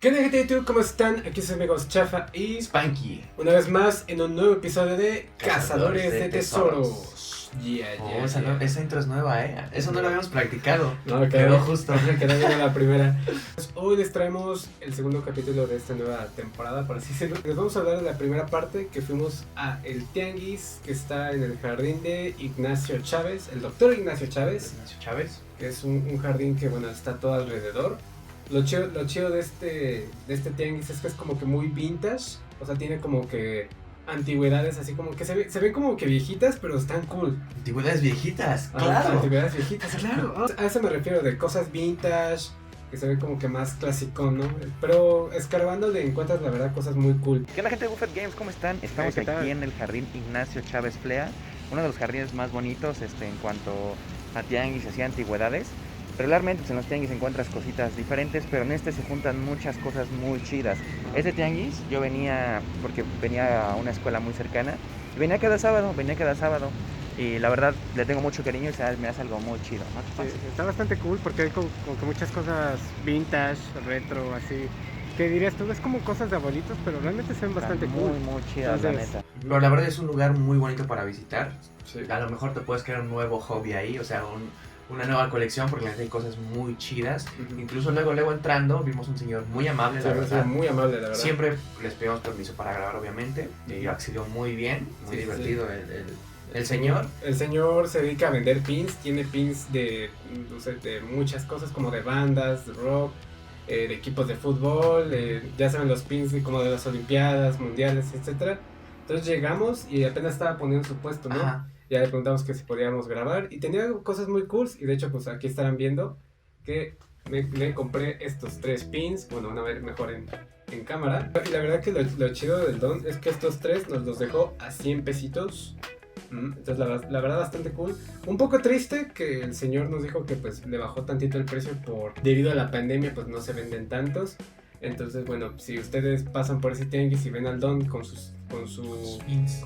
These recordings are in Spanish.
¿Qué onda, gente de YouTube? ¿Cómo están? Aquí sus amigos Chafa y Spanky. una vez más en un nuevo episodio de Cazadores de Tesoros. Esa intro es nueva, Eso no lo habíamos practicado. No, quedó justo. Quedó bien la primera. Hoy les traemos el segundo capítulo de esta nueva temporada, por así decirlo. Les vamos a hablar de la primera parte, que fuimos a el Tianguis, que está en el jardín de Ignacio Chávez, el doctor Ignacio Chávez. Que es un jardín que, bueno, está todo alrededor. Lo chido de este tianguis es que es como que muy vintage. O sea, tiene como que antigüedades así como que se ven como que viejitas, pero están cool. Antigüedades viejitas, claro. Antigüedades viejitas, claro. A eso me refiero, de cosas vintage, que se ve como que más clásico, ¿no? Pero escarbando le encuentras, la verdad, cosas muy cool. ¿Qué onda, gente de Buffet Games? ¿Cómo están? Estamos aquí en el jardín Ignacio Chávez Flea, uno de los jardines más bonitos en cuanto a tianguis y antigüedades. Regularmente en los tianguis encuentras cositas diferentes, pero en este se juntan muchas cosas muy chidas. Este tianguis yo venía porque venía a una escuela muy cercana y venía cada sábado y la verdad le tengo mucho cariño y me hace algo muy chido, ¿no? Sí, está bastante cool porque hay como que muchas cosas vintage, retro, así, que dirías tú, es como cosas de abuelitos, pero realmente se ven bastante cool. Muy chidas, la neta. Pero la verdad es un lugar muy bonito para visitar. Sí. A lo mejor te puedes crear un nuevo hobby ahí, o sea, una nueva colección, porque la neta hay cosas muy chidas. Incluso luego entrando vimos un señor muy amable, la verdad. Muy amable, la verdad. Siempre les pedimos permiso para grabar, obviamente, y accedió muy bien, muy divertido. El señor. El señor se dedica a vender pins, tiene pins de, no sé, de muchas cosas, como de bandas, de rock, de equipos de fútbol, ya saben, los pins como de las olimpiadas, mundiales, etcétera. Entonces llegamos y apenas estaba poniendo su puesto, ¿no? Ajá. Ya le preguntamos que si podíamos grabar y tenía cosas muy cool, y de hecho pues aquí estarán viendo que le compré estos 3 pins, bueno, van a ver mejor en cámara. Y la verdad que lo chido del don es que estos 3 nos los dejó a 100 pesitos. Entonces la verdad bastante cool. Un poco triste que el señor nos dijo que pues le bajó tantito el precio debido a la pandemia, pues no se venden tantos. Entonces, bueno, si ustedes pasan por ese tianguis y ven al don con sus pins,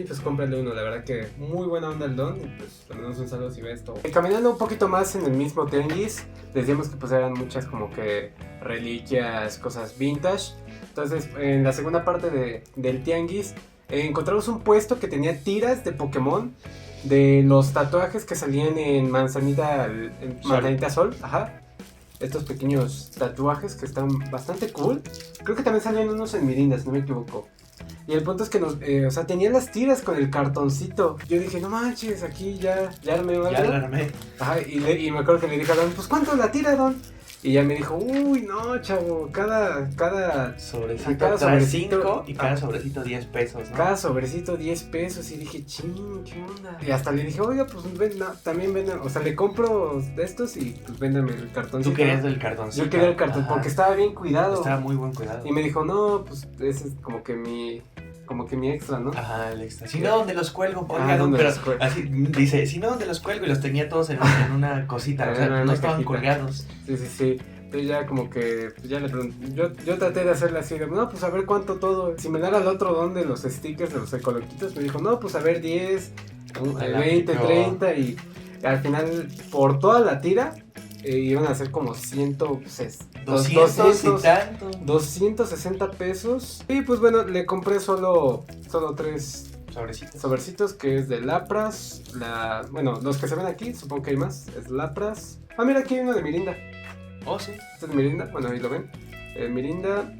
pues cómprenle uno. La verdad que muy buena onda el don, y pues le mandamos un saludo si ve esto. Caminando un poquito más en el mismo tianguis, decíamos que pues eran muchas como que reliquias, cosas vintage. Entonces, en la segunda parte del tianguis encontramos un puesto que tenía tiras de Pokémon, de los tatuajes que salían en Manzanita Sol. Ajá. Estos pequeños tatuajes que están bastante cool. Creo que también salían unos en Mirinda, si no me equivoco. Y el punto es que tenía las tiras con el cartoncito. Yo dije, no manches, aquí ya armé algo. Ya la armé. Ajá, y me acuerdo que le dije a Don, pues ¿cuánto es la tira, Don? Y ya me dijo, uy, no, chavo, cada sobrecito, cada sobrecito 5 y cada sobrecito 10 pesos, ¿no? Cada sobrecito 10 pesos. Y dije, ching, ¿qué onda? Y hasta le dije, oiga, pues también vendan, o sea, le compro de estos y pues véndame el cartoncito. ¿Tú querías del cartoncito? Yo quería el cartón, porque estaba bien cuidado. Estaba muy buen cuidado. Y me dijo, no, pues ese es como que mi extra, ¿no? Ajá, el extra. Si no, ¿dónde los cuelgo? ¿Dónde los cuelgo? Así dice, si no, ¿dónde los cuelgo? Y los tenía todos en una cosita, o sea, no estaban colgados. Sí. Entonces ya como que, ya le pregunté, yo traté de hacerle así, no, pues a ver cuánto todo. Si me dara el otro don de los stickers, de los ecoloquitos, me dijo, no, pues a ver 10, 20, 30, y al final, por toda la tira, iban a ser como 260 pesos. Y pues bueno, le compré solo 3 sobrecitos, que es de Lapras. Bueno, los que se ven aquí, supongo que hay más, es Lapras. Ah, mira, aquí hay uno de Mirinda. Oh, sí. Este es Mirinda, bueno, ahí lo ven. Mirinda,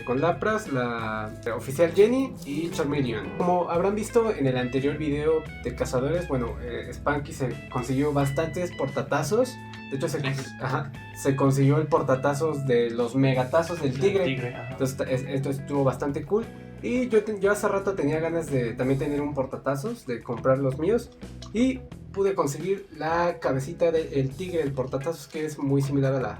con Lapras, la oficial Jenny y Charmeleon. Como habrán visto en el anterior video de cazadores, bueno, Spanky se consiguió bastantes portatazos. De hecho, se consiguió el portatazos de los megatazos del tigre. Entonces, esto estuvo bastante cool. Y yo hace rato tenía ganas de también tener un portatazos, de comprar los míos. Y pude conseguir la cabecita del tigre, el portatazos, que es muy similar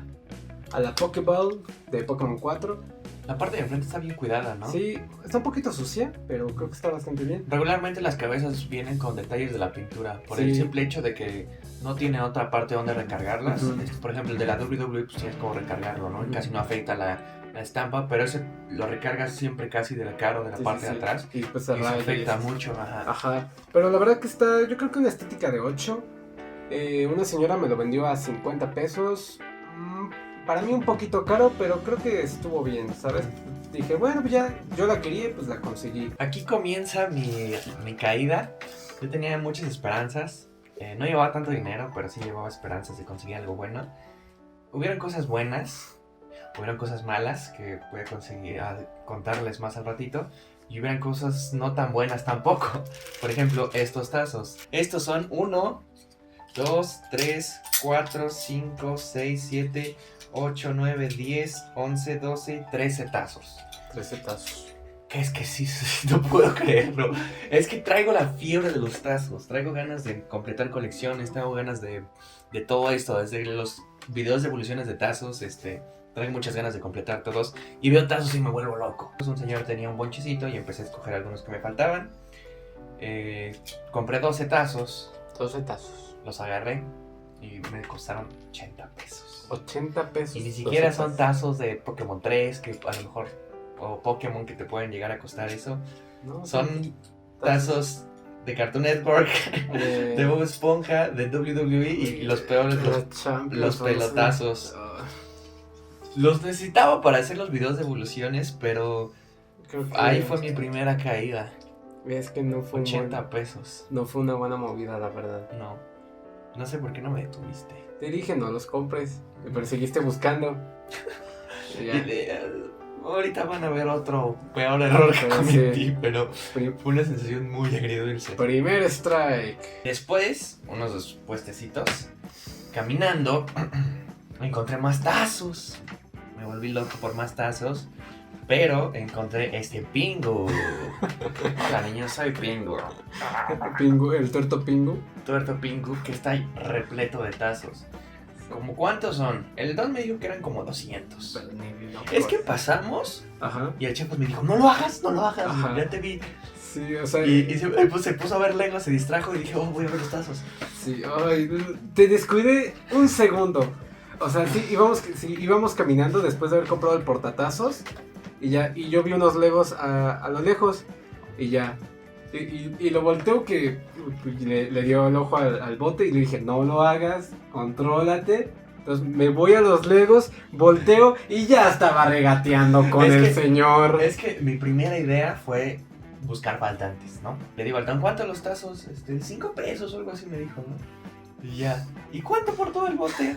a la Pokéball de Pokémon 4. La parte de enfrente está bien cuidada, ¿no? Sí, está un poquito sucia, pero creo que está bastante bien. Regularmente las cabezas vienen con detalles de la pintura, por el simple hecho de que no tiene otra parte donde recargarlas. Por ejemplo, el de la WWE, pues tienes como recargarlo, ¿no? Casi no afecta la estampa, pero ese lo recargas siempre casi de la cara o de la parte de atrás. Y pues se afecta mucho. Ajá. Pero la verdad que está, yo creo que una estética de 8. Una señora me lo vendió a 50 pesos. para mí un poquito caro, pero creo que estuvo bien, ¿sabes? Dije, bueno, pues ya, yo la quería y pues la conseguí. Aquí comienza mi caída. Yo tenía muchas esperanzas. No llevaba tanto dinero, pero sí llevaba esperanzas de conseguir algo bueno. Hubieron cosas buenas, hubieron cosas malas, que voy a conseguir contarles más al ratito. Y hubieran cosas no tan buenas tampoco. Por ejemplo, estos tazos. Estos son 1, 2, 3, 4, 5, 6, 7, 8, 9, 10, 11, 12, 13 tazos. 13 tazos. Que es que sí, no puedo creerlo. Es que traigo la fiebre de los tazos. Traigo ganas de completar colecciones. Tengo ganas de todo esto. Desde los videos de evoluciones de tazos, traigo muchas ganas de completar todos. Y veo tazos y me vuelvo loco. Un señor tenía un bonchecito y empecé a escoger algunos que me faltaban. Compré 12 tazos. 12 tazos. Los agarré y me costaron 80 pesos. 80 pesos. Y ni siquiera son tazos de Pokémon 3, que a lo mejor, o Pokémon, que te pueden llegar a costar eso. No, Son tazos de Cartoon Network, de Bob Esponja, de WWE y los peores, los pelotazos. Los necesitaba para hacer los videos de evoluciones, pero ahí fue mi primera caída. Es que no fue 80 pesos. No fue una buena movida, la verdad. No sé por qué no me detuviste. Te dije, no los compres, pero seguiste buscando. Ahorita van a ver otro peor error que cometí, pero fue una sensación muy agridulce. Primer strike. Después, unos puestecitos, caminando, encontré más tazos. Me volví loco por más tazos, pero encontré este Pingu. Hola niños, soy Pingu. Pingu, el tuerto Pingu. Tuerto Pingu, que está ahí repleto de tazos. ¿Cómo cuántos son? El Don me dijo que eran como 200. Es que pasamos. Ajá. Y el Chapas me dijo, no lo hagas. Ajá. Ya te vi. Sí, o sea. Y se puso a ver Lego, se distrajo y dije, voy a ver los tazos. Sí, ay, te descuidé un segundo. O sea, sí, íbamos caminando después de haber comprado el portatazos. Y yo vi unos Legos a lo lejos. Y ya. Y lo volteo que le dio el ojo al bote y le dije, no lo hagas, contrólate. Entonces me voy a los Legos, volteo y ya estaba regateando con el señor. Es que mi primera idea fue buscar faltantes, ¿no? Le digo al Tan, ¿cuánto los tazos? 5 pesos o algo así me dijo, ¿no? Y ya, ¿y cuánto por todo el bote?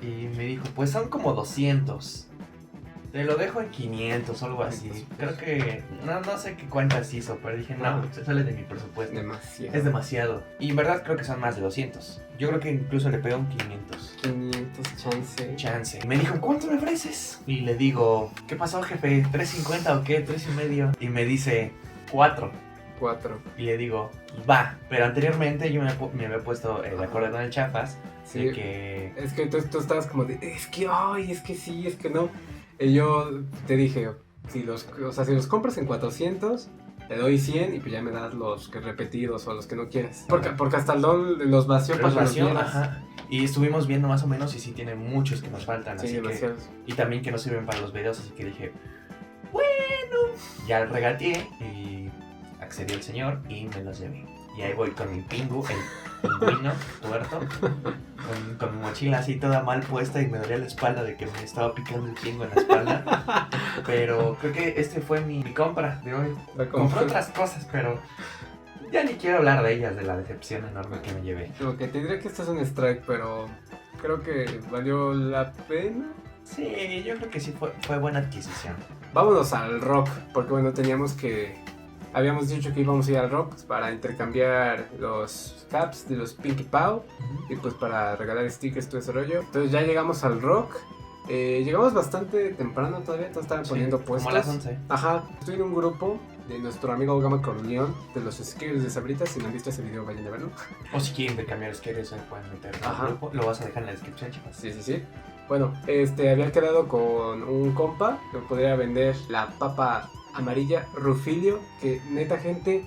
Y me dijo, pues son como 200. Te lo dejo en 500 o algo así. Creo que... No sé qué cuentas hizo, pero dije, no, se sale de mi presupuesto. Demasiado. Es demasiado. Y en verdad creo que son más de 200. Yo creo que incluso le pego un 500. 500, chance. Me dijo, ¿cuánto me ofreces? Y le digo, ¿qué pasó, jefe? ¿3.50 o qué? ¿3.50? Y me dice, 4. Y le digo, va. Pero anteriormente yo me había puesto de acuerdo con el Chapas. Sí. De que... Es que tú estabas como de, es que sí, es que no. Y yo te dije, si los compras en 400, te doy 100 y pues ya me das los repetidos o los que no quieres. Porque hasta el Don los vació para que los vieras. Ajá. Y estuvimos viendo más o menos y sí tiene muchos que nos faltan. Sí, así demasiados. Y también que no sirven para los videos, así que dije, bueno. Ya regateé y accedió el señor y me los llevé. Y ahí voy con mi Pingu, el pingüino tuerto, con mi mochila así toda mal puesta y me dolía la espalda de que me estaba picando el pingo en la espalda. Pero creo que fue mi compra de hoy. Compré otras cosas, pero ya ni quiero hablar de ellas, de la decepción enorme que me llevé. Como que te diré que esto es un strike, pero creo que valió la pena. Sí, yo creo que sí fue buena adquisición. Vámonos al rock, porque bueno, habíamos dicho que íbamos a ir al rock para intercambiar los caps de los Pinky Pow y pues para regalar stickers, todo ese rollo. Entonces ya llegamos al rock. Llegamos bastante temprano todavía, todos estaban poniendo puestos. Como a las 11. Ajá, estoy en un grupo de nuestro amigo Gama Corleón de los stickers de Sabritas. Si no han visto ese video, vayan a verlo. O si quieren intercambiar stickers, se pueden meter en el grupo. Lo vas a dejar en la descripción, chicos. Sí. Bueno, había quedado con un compa que podría vender la papa amarilla Rufilio, que neta, gente,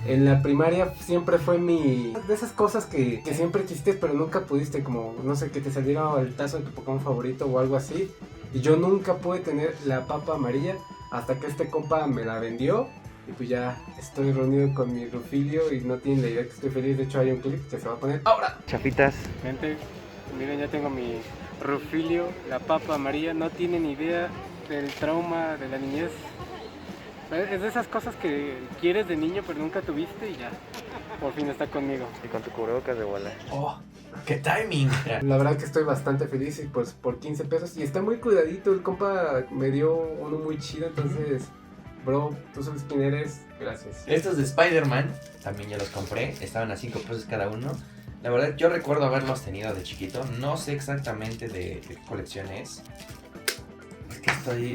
en la primaria siempre fue de esas cosas que siempre quisiste pero nunca pudiste, como no sé, que te saliera el tazo de tu Pokémon favorito o algo así. Y yo nunca pude tener la papa amarilla hasta que este compa me la vendió. Y pues ya estoy reunido con mi Rufilio y no tienen la idea que estoy feliz. De hecho hay un clip que se va a poner ahora. Chafitas. Gente, miren, ya tengo Rufilio, la papa María, no tienen idea del trauma de la niñez. Es de esas cosas que quieres de niño pero nunca tuviste y ya, por fin está conmigo. Y con tu cubrebocas de bola. ¡Oh! ¡Qué timing! La verdad que estoy bastante feliz y pues por 15 pesos. Y está muy cuidadito, el compa me dio uno muy chido, entonces, bro, tú sabes quién eres, gracias. Estos de Spider-Man, también ya los compré, estaban a 5 pesos cada uno. La verdad, yo recuerdo haberlos tenido de chiquito, no sé exactamente de qué colección es. Es que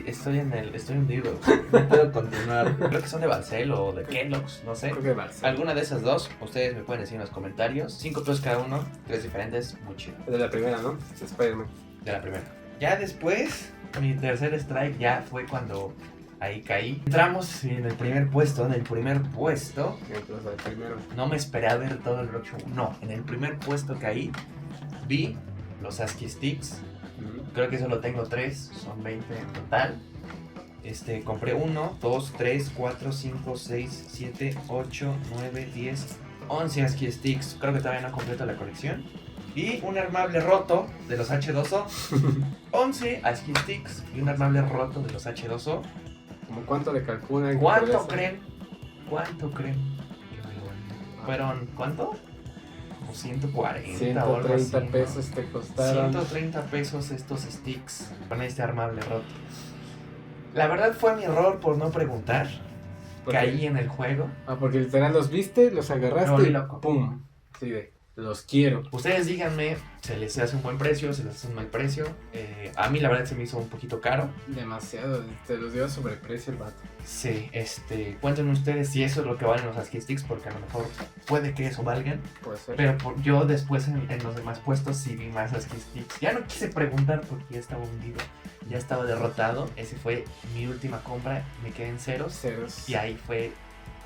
estoy hundido, no puedo continuar. Creo que son de Barcel o de Kellogg's, no sé. Creo que Barça. Alguna de esas dos, ustedes me pueden decir en los comentarios. 5 pesos cada uno, 3 diferentes, muy chido. De la primera, ¿no? De Spider-Man. De la primera. Ya después, mi tercer strike ya fue cuando ahí caí. Entramos en el primer puesto, Entonces, el primero. no me esperé a ver todo el roadshow. No, en el primer puesto caí, vi los ASCII Sticks. Creo que solo tengo 3, son 20 en total. Compré 1, 2, 3, 4, 5, 6, 7, 8, 9, 10, 11 ASCII Sticks. Creo que todavía no completo la colección. Y un armable roto de los H2O. 11 ASCII Sticks y un armable roto de los H2O. ¿Cómo cuánto le calculan? ¿Cuánto creen? Fueron, ¿cuánto? Como 140 o algo así, 130 ¿no? pesos te costaron. 130 pesos estos sticks con este armable roto. La verdad fue mi error por no preguntar. ¿Por qué? Caí en el juego. Ah, porque literal los viste, los agarraste Me volví y loco. ¡pum! Sí, de los quiero. Ustedes díganme, ¿se les hace un buen precio? ¿Se les hace un mal precio? A mí la verdad se me hizo un poquito caro. Demasiado, te los dio a sobreprecio el vato. Sí, cuéntenme ustedes si eso es lo que valen los ASCII Sticks, porque a lo mejor puede que eso valgan. Puede ser. Pero yo después en los demás puestos sí vi más ASCII Sticks. Ya no quise preguntar porque ya estaba hundido, ya estaba derrotado. Ese fue mi última compra, me quedé en ceros. Y ahí fue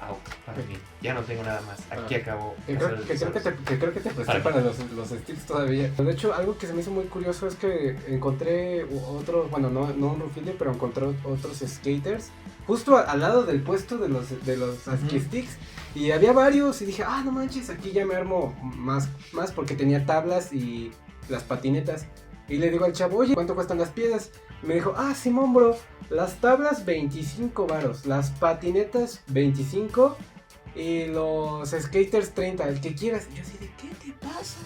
out para mí. Ya no tengo nada más. Aquí acabó. Creo que te presté para los sticks todavía. De hecho, algo que se me hizo muy curioso es que encontré otros, bueno, no un Rufilio, pero encontré otros skaters justo al lado del puesto de los ASCII Sticks. Y había varios y dije, no manches, aquí ya me armo más porque tenía tablas y las patinetas. Y le digo al chavo, oye, ¿cuánto cuestan las piedras? Y me dijo, Simón, bro, las tablas 25 varos, las patinetas 25 y los skaters 30, el que quieras. Y yo así de, ¿qué te pasa?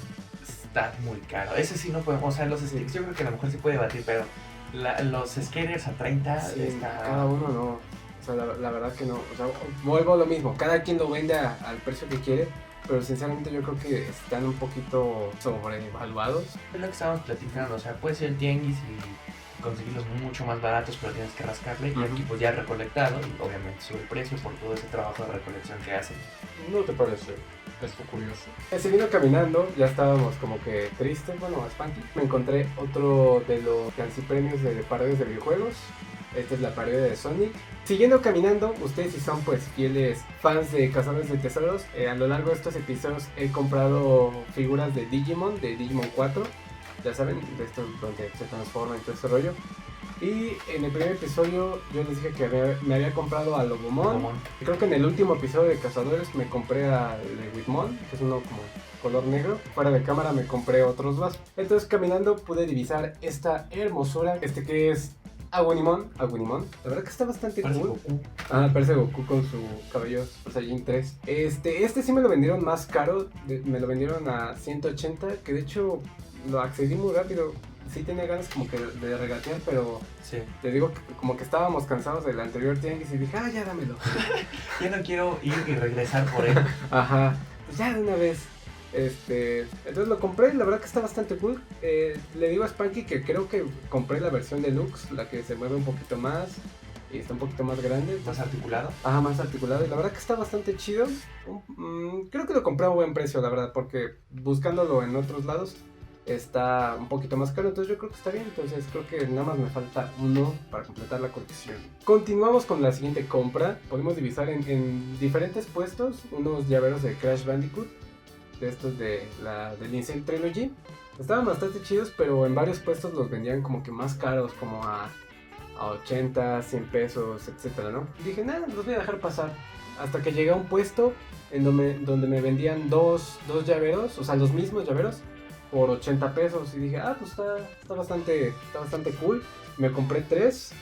Está muy caro. Ese sí no podemos, o sea, los sticks yo creo que a lo mejor sí puede batir, pero los skaters a 30 Sí, está... cada uno no. O sea, la verdad que no. O sea, vuelvo a lo mismo. Cada quien lo vende al precio que quiere. Pero sinceramente yo creo que están un poquito sobrevaluados. Es lo que estábamos platicando, o sea, puede ser el tianguis y conseguirlos mucho más baratos, pero tienes que rascarle. Y aquí pues ya recolectado, y obviamente sube el precio por todo ese trabajo de recolección que hacen. ¿No te parece esto curioso? Siguiendo caminando, ya estábamos como que tristes, bueno, Spanky. Me encontré otro de los premios de paredes de videojuegos. Esta es la pared de Sonic. Siguiendo caminando, ustedes si son pues fieles fans de Cazadores de Tesoros, a lo largo de estos episodios he comprado figuras de Digimon 4. Ya saben, de estos donde se transforma y todo ese rollo. Y en el primer episodio yo les dije que me había comprado a Lobomon. Creo que en el último episodio de Cazadores me compré a Lewitmon, que es uno como color negro. Fuera de cámara me compré otros más. Entonces caminando pude divisar esta hermosura, que es Aguinimon. La verdad que está bastante Parece cool. Goku. Parece Goku con su cabello Super Saiyan 3. Este sí me lo vendieron más caro. Me lo vendieron a 180. Que de hecho lo accedí muy rápido. Sí tenía ganas como que de regatear, pero Sí. te digo que como que estábamos cansados del anterior tianguis y dije, ya dámelo. Ya no quiero ir y regresar por él. Ajá, pues ya de una vez. Entonces lo compré, la verdad que está bastante cool. Le digo a Spanky que creo que compré la versión deluxe, la que se mueve un poquito más y está un poquito más grande. Más articulado. Más articulado, y la verdad que está bastante chido. Creo que lo compré a buen precio, la verdad, porque buscándolo en otros lados está un poquito más caro, entonces yo creo que está bien. Entonces creo que nada más me falta uno para completar la colección. Continuamos con la siguiente compra. Podemos divisar en diferentes puestos unos llaveros de Crash Bandicoot, de estos del Insane Trilogy. Estaban bastante chidos, pero en varios puestos los vendían como que más caros, como a 80, 100 pesos, etcétera, ¿no? Y dije, nada, los voy a dejar pasar. Hasta que llegué a un puesto en donde me vendían dos llaveros, o sea, los mismos llaveros, por 80 pesos. Y dije, pues está bastante cool. Me compré 3.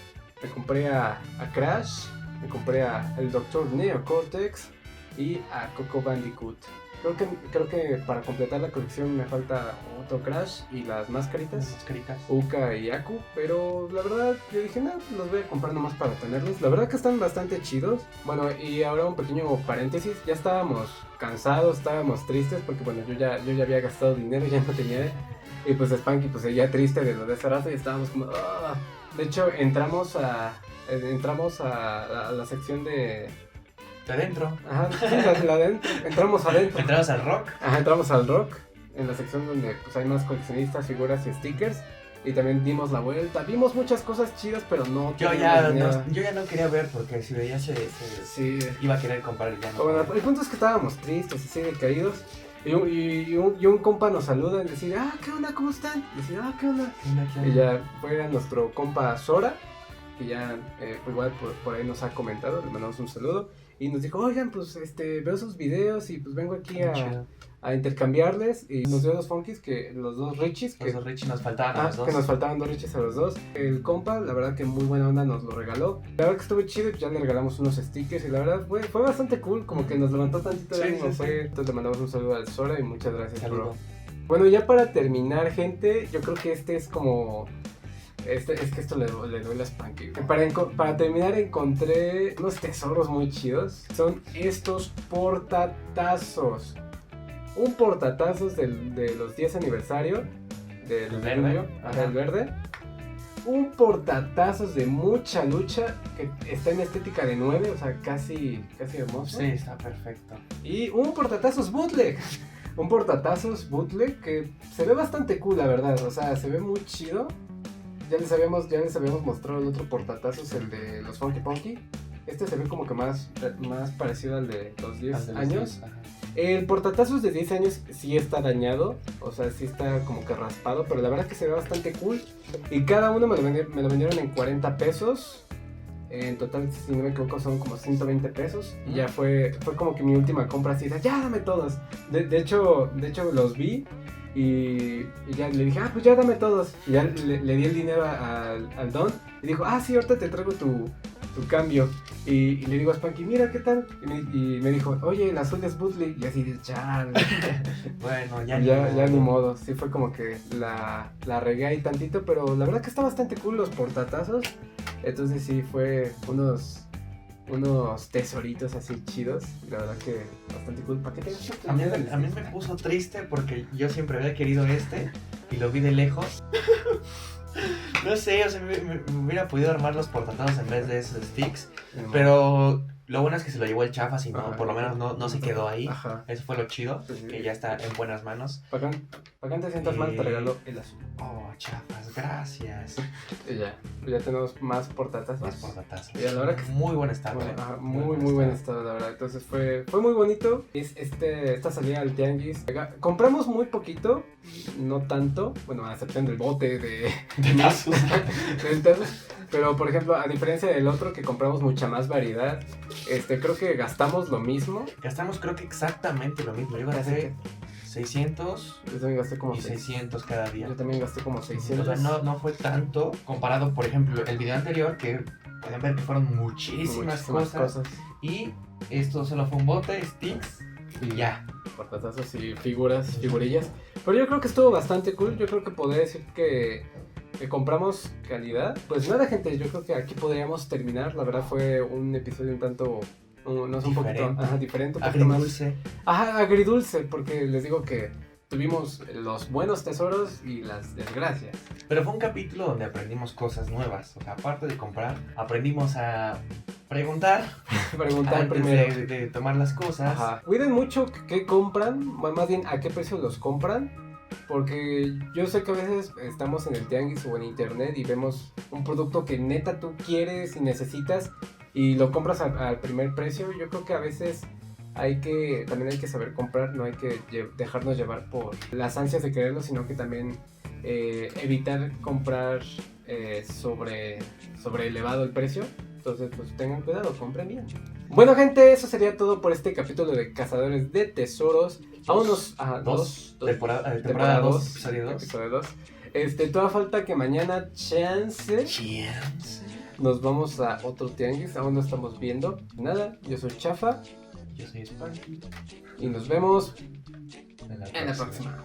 Me compré a Crash, me compré a el Dr. Neocortex y a Coco Bandicoot. Creo que para completar la colección me falta otro Crash y las mascaritas. Uka y Aku, pero la verdad yo dije, los voy a comprar nomás para tenerlos. La verdad que están bastante chidos. Bueno, y ahora un pequeño paréntesis, ya estábamos cansados, estábamos tristes porque bueno, yo ya había gastado dinero, ya no tenía. Y pues Spanky pues seguía triste de lo de ese rato y estábamos como... De hecho, entramos a la sección de adentro. Ajá, sí, la adentro. Entramos adentro. Entramos al rock. Ajá, entramos al rock. En la sección donde pues hay más coleccionistas, figuras y stickers. Y también dimos la vuelta. Vimos muchas cosas chidas, pero no. Yo ya no quería ver porque si veía sí. Iba a querer comprar y ya no. Bueno, el punto es que estábamos tristes, así decaídos. Y un compa nos saluda y decide, ¿qué onda? ¿Cómo están? Y decide, ¿qué onda? Y ya fue nuestro compa Sora, que ya igual por ahí nos ha comentado, le mandamos un saludo. Y nos dijo, oigan, pues veo sus videos y pues vengo aquí a intercambiarles. Y nos dio 2 funkies, los 2 Richies. Los 2 Richies nos faltaban a los dos. Que nos faltaban 2 Richies a los 2. El compa, la verdad que muy buena onda, nos lo regaló. La verdad que estuvo chido y pues ya le regalamos unos stickers. Y la verdad fue bastante cool, como que nos levantó tantito el ánimo. Entonces le mandamos un saludo al Sora y muchas gracias, bro. Bueno, ya para terminar, gente, yo creo que es como... es que esto le duele a Spanky. Para terminar encontré unos tesoros muy chidos. Son estos portatazos. Un portatazos de los 10 aniversario del verde. El verde. Un portatazos de mucha lucha que está en estética de 9, o sea, casi hermoso. Sí, está perfecto. Y un portatazos bootleg. Un portatazos bootleg que se ve bastante cool, la verdad. O sea, se ve muy chido. Ya les habíamos mostrado el otro portatazos, el de los Funky Punky. Este se ve como que más parecido al de los 10 años. El portatazos de 10 años sí está dañado, o sea, sí está como que raspado, pero la verdad que se ve bastante cool. Y cada uno me lo vendieron en 40 pesos. En total, si no me equivoco, son como 120 pesos. Y ya fue como que mi última compra así de, ya dame todos. De hecho los vi. Y ya le dije, pues ya dame todos. Y ya le di el dinero al Don. Y dijo, sí, ahorita te traigo tu cambio. Y le digo a Spanky, mira, ¿qué tal? Y me dijo, oye, el azul es bootleg. Y así de, chale. Bueno, ya ni modo. Sí fue como que la regué ahí tantito. Pero la verdad que está bastante cool los portatazos. Entonces sí, fue unos tesoritos así chidos. La verdad que bastante cool. ¿Para qué te a mí me puso triste porque yo siempre había querido y lo vi de lejos. No sé, o sea, me hubiera podido armar los portatazos en vez de esos sticks. Pero lo bueno es que se lo llevó el chafa, si no, por lo menos no se quedó ahí. Ajá. Eso fue lo chido, que ya está en buenas manos. Para que te sientas mal, te regalo el azul. Oh, chafas, gracias. Y ya tenemos más portatazos. Y a la hora que muy buen estado. Muy buen estado, la verdad. Entonces fue muy bonito. Esta salida al tianguis. Compramos muy poquito, no tanto. Bueno, a excepción del bote de tazos. Pero por ejemplo, a diferencia del otro que compramos mucha más variedad, creo que gastamos lo mismo. Gastamos creo que exactamente lo mismo. Yo gasté 600. Yo también gasté como 600 cada día. Yo también gasté como 600. O sea, no fue tanto comparado, por ejemplo, el video anterior, que pueden ver que fueron muchísimas cosas. Y esto solo fue un bote, sticks y ya. Portatazos y figurillas. Pero yo creo que estuvo bastante cool. Yo creo que podría decir que compramos calidad. Pues nada, gente, yo creo que aquí podríamos terminar. La verdad fue un episodio un tanto, no sé, un poquito diferente, un poquito agridulce. Agridulce, porque les digo que tuvimos los buenos tesoros y las desgracias. Pero fue un capítulo donde aprendimos cosas nuevas. O sea, aparte de comprar, aprendimos a preguntar antes primero de tomar las cosas. Ajá. Cuiden mucho qué compran, más bien a qué precio los compran. Porque yo sé que a veces estamos en el tianguis o en internet y vemos un producto que neta tú quieres y necesitas y lo compras al primer precio. Yo creo que a veces también hay que saber comprar, no hay que dejarnos llevar por las ansias de quererlo, sino que también evitar comprar sobre elevado el precio. Entonces, pues tengan cuidado, compren bien. Bueno, gente, eso sería todo por este capítulo de Cazadores de Tesoros. Vámonos a temporada 2, episodio 2. Episodio 2. Toda falta que mañana, chance, nos vamos a otro tianguis. Aún no estamos viendo. Nada, yo soy Chafa. Yo soy Sparky. Y nos vemos En en la próxima.